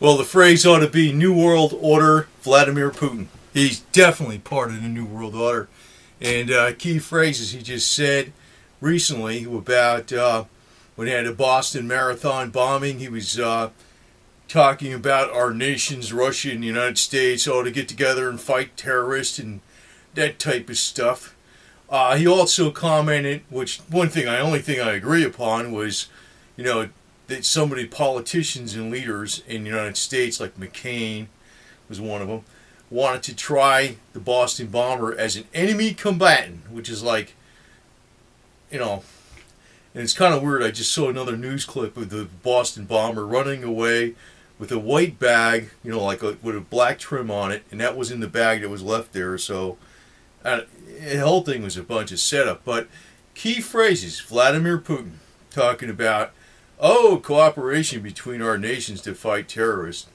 Well, the phrase ought to be New World Order Vladimir Putin. He's definitely part of the New World Order. And key phrases he just said recently about when he had a Boston Marathon bombing. He was talking about our nations, Russia and the United States, ought to get together and fight terrorists and that type of stuff. He also commented, which only thing I agree upon was, that some of the politicians and leaders in the United States, like McCain was one of them, wanted to try the Boston bomber as an enemy combatant, which is like, and it's kind of weird. I just saw another news clip of the Boston bomber running away with a white bag, with a black trim on it, and that was in the bag that was left there. So the whole thing was a bunch of setup. But key phrases: Vladimir Putin talking about, cooperation between our nations to fight terrorists.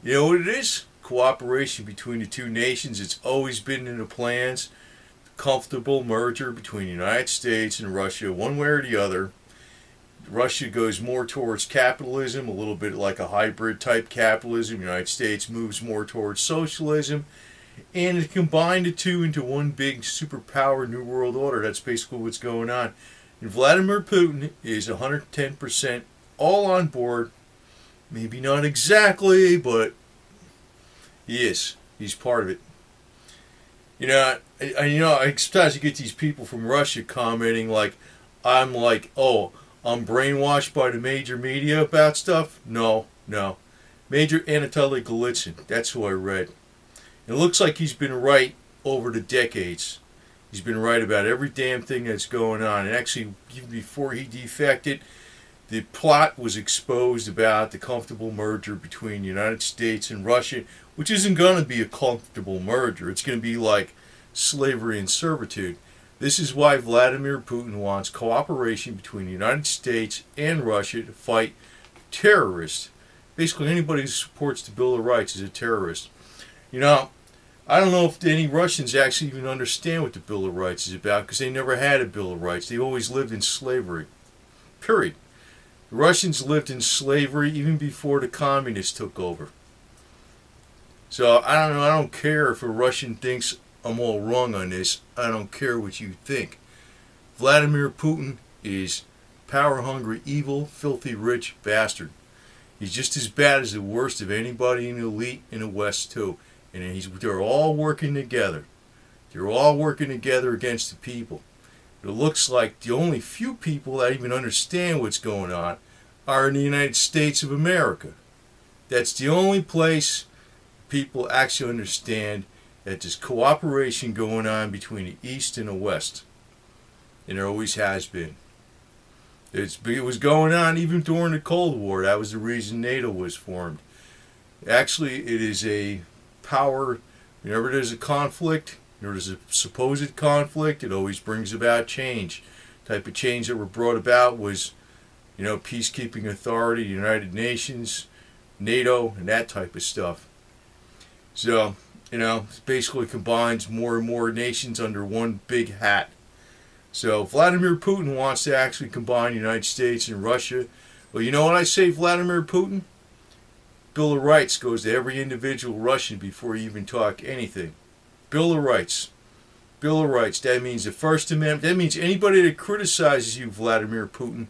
You know what it is? Cooperation between the two nations. It's always been in the plans. Comfortable merger between the United States and Russia, one way or the other. Russia goes more towards capitalism, a little bit like a hybrid type capitalism. The United States moves more towards socialism. And to combine the two into one big superpower New World Order. That's basically what's going on. And Vladimir Putin is 110% all on board. Maybe not exactly, but he is. He's part of it. I sometimes you get these people from Russia commenting I'm brainwashed by the major media about stuff. No. Major Anatoly Golitsyn, that's who I read. It looks like he's been right over the decades. He's been right about every damn thing that's going on. And actually, even before he defected, the plot was exposed about the comfortable merger between the United States and Russia, which isn't going to be a comfortable merger. It's going to be like slavery and servitude. This is why Vladimir Putin wants cooperation between the United States and Russia to fight terrorists. Basically, anybody who supports the Bill of Rights is a terrorist. I don't know if any Russians actually even understand what the Bill of Rights is about, because they never had a Bill of Rights. They always lived in slavery. Period. The Russians lived in slavery even before the communists took over. So I don't know. I don't care if a Russian thinks I'm all wrong on this. I don't care what you think. Vladimir Putin is power-hungry, evil, filthy, rich bastard. He's just as bad as the worst of anybody in the elite in the West too. And they're all working together. They're all working together against the people. It looks like the only few people that even understand what's going on are in the United States of America. That's the only place people actually understand that there's cooperation going on between the East and the West. And there always has been. It was going on even during the Cold War. That was the reason NATO was formed. Actually, it is a power. Whenever there's a conflict, there's a supposed conflict, it always brings about change. The type of change that were brought about was, peacekeeping authority, the United Nations, NATO, and that type of stuff. So, it basically combines more and more nations under one big hat. So Vladimir Putin wants to actually combine the United States and Russia. Well, you know what I say, Vladimir Putin? Bill of Rights goes to every individual Russian before you even talk anything. Bill of Rights. Bill of Rights. That means the First Amendment. That means anybody that criticizes you, Vladimir Putin,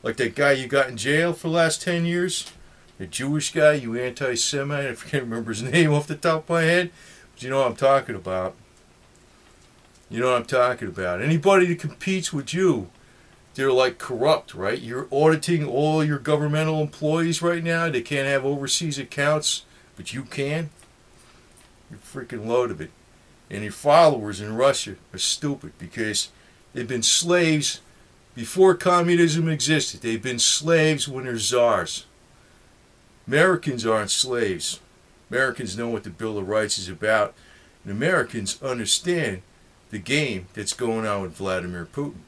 like that guy you got in jail for the last 10 years, the Jewish guy, you anti-Semite, I can't remember his name off the top of my head, but you know what I'm talking about. Anybody that competes with you, they're corrupt, right? You're auditing all your governmental employees right now. They can't have overseas accounts, but you can. You're freaking load of it. And your followers in Russia are stupid because they've been slaves before communism existed. They've been slaves when they're czars. Americans aren't slaves. Americans know what the Bill of Rights is about. And Americans understand the game that's going on with Vladimir Putin.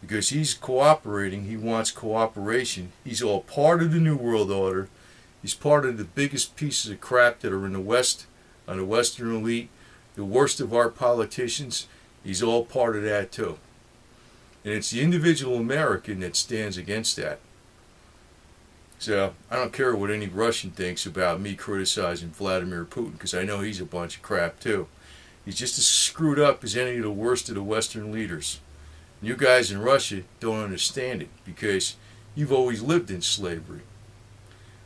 Because he's cooperating, he wants cooperation. He's all part of the New World Order. He's part of the biggest pieces of crap that are in the West, on the Western elite, the worst of our politicians. He's all part of that too. And it's the individual American that stands against that. So I don't care what any Russian thinks about me criticizing Vladimir Putin, because I know he's a bunch of crap too. He's just as screwed up as any of the worst of the Western leaders. And you guys in Russia don't understand it, because you've always lived in slavery.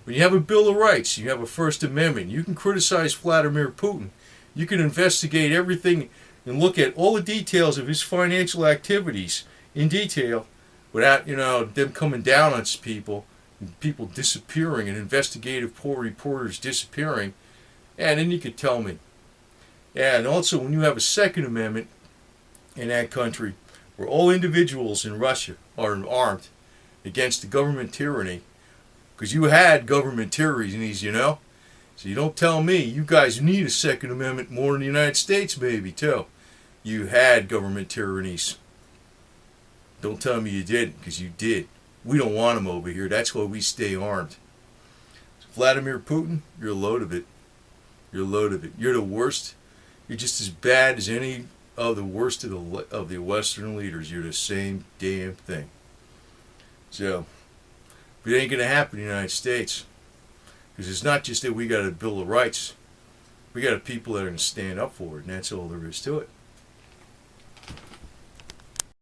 When you have a Bill of Rights, you have a First Amendment, you can criticize Vladimir Putin. You can investigate everything and look at all the details of his financial activities in detail without, them coming down on people and people disappearing and investigative poor reporters disappearing. And then you could tell me. And also, when you have a Second Amendment in that country where all individuals in Russia are armed against the government tyranny, because you had government tyrannies, So you don't tell me. You guys need a Second Amendment more than the United States, maybe, too. You had government tyrannies. Don't tell me you didn't, because you did. We don't want them over here. That's why we stay armed. So Vladimir Putin, you're a load of it. You're a load of it. You're the worst. You're just as bad as any of the worst of the Western leaders. You're the same damn thing. So, but it ain't going to happen in the United States. Because it's not just that we got a Bill of Rights. We got a people that are going to stand up for it, and that's all there is to it.